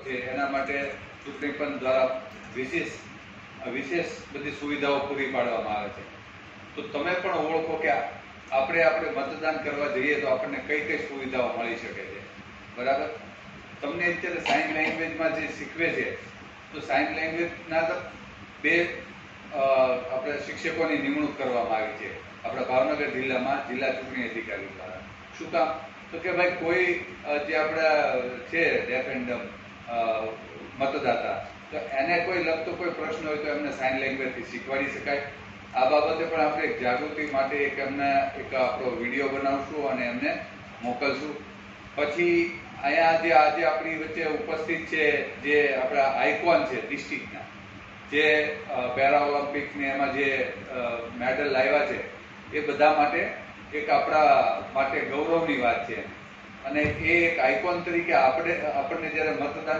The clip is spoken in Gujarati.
છે એના માટે ચૂંટણી પંચ દ્વારા વિશેષ બધી સુવિધાઓ પૂરી પાડવામાં આવે છે. તો તમે પણ ઓળખો કે આપણે મતદાન કરવા જઈએ તો આપણને કઈ કઈ સુવિધાઓ મળી શકે છે. બરાબર. તમને અત્યારે સાઇન લેંગ્વેજમાં જે શીખવે છે તો સાઇન લેંગ્વેજના તો 2 આપણે શિક્ષકોની નિમણૂક કરવામાં આવી છે આપણા ભાવનગર જિલ્લામાં જિલ્લા ચૂંટણી અધિકારી દ્વારા. શું કામ? તો કે ભાઈ કોઈ જે આપણા છે ડેફ એન્ડ ડમ મતદાતા, તો એને કોઈ લગતો કોઈ પ્રશ્ન હોય તો એમને સાઇન લેંગ્વેજથી શીખવાડી શકાય. આ બાબતે પણ આપણે એક જાગૃતિ માટે એક આપણો વિડીયો બનાવશું અને એમને મોકલશું. પછી અહીંયા આજે આપણી વચ્ચે ઉપસ્થિત છે જે આપણા આઇકોન છે ડિસ્ટ્રિક્ટના, જે પેરા ઓલિમ્પિકને એમાં જે મેડલ લાવ્યા છે, એ બધા માટે એક આપણા માટે ગૌરવની વાત છે. અને એ એક આઇકોન તરીકે આપણને જ્યારે મતદાન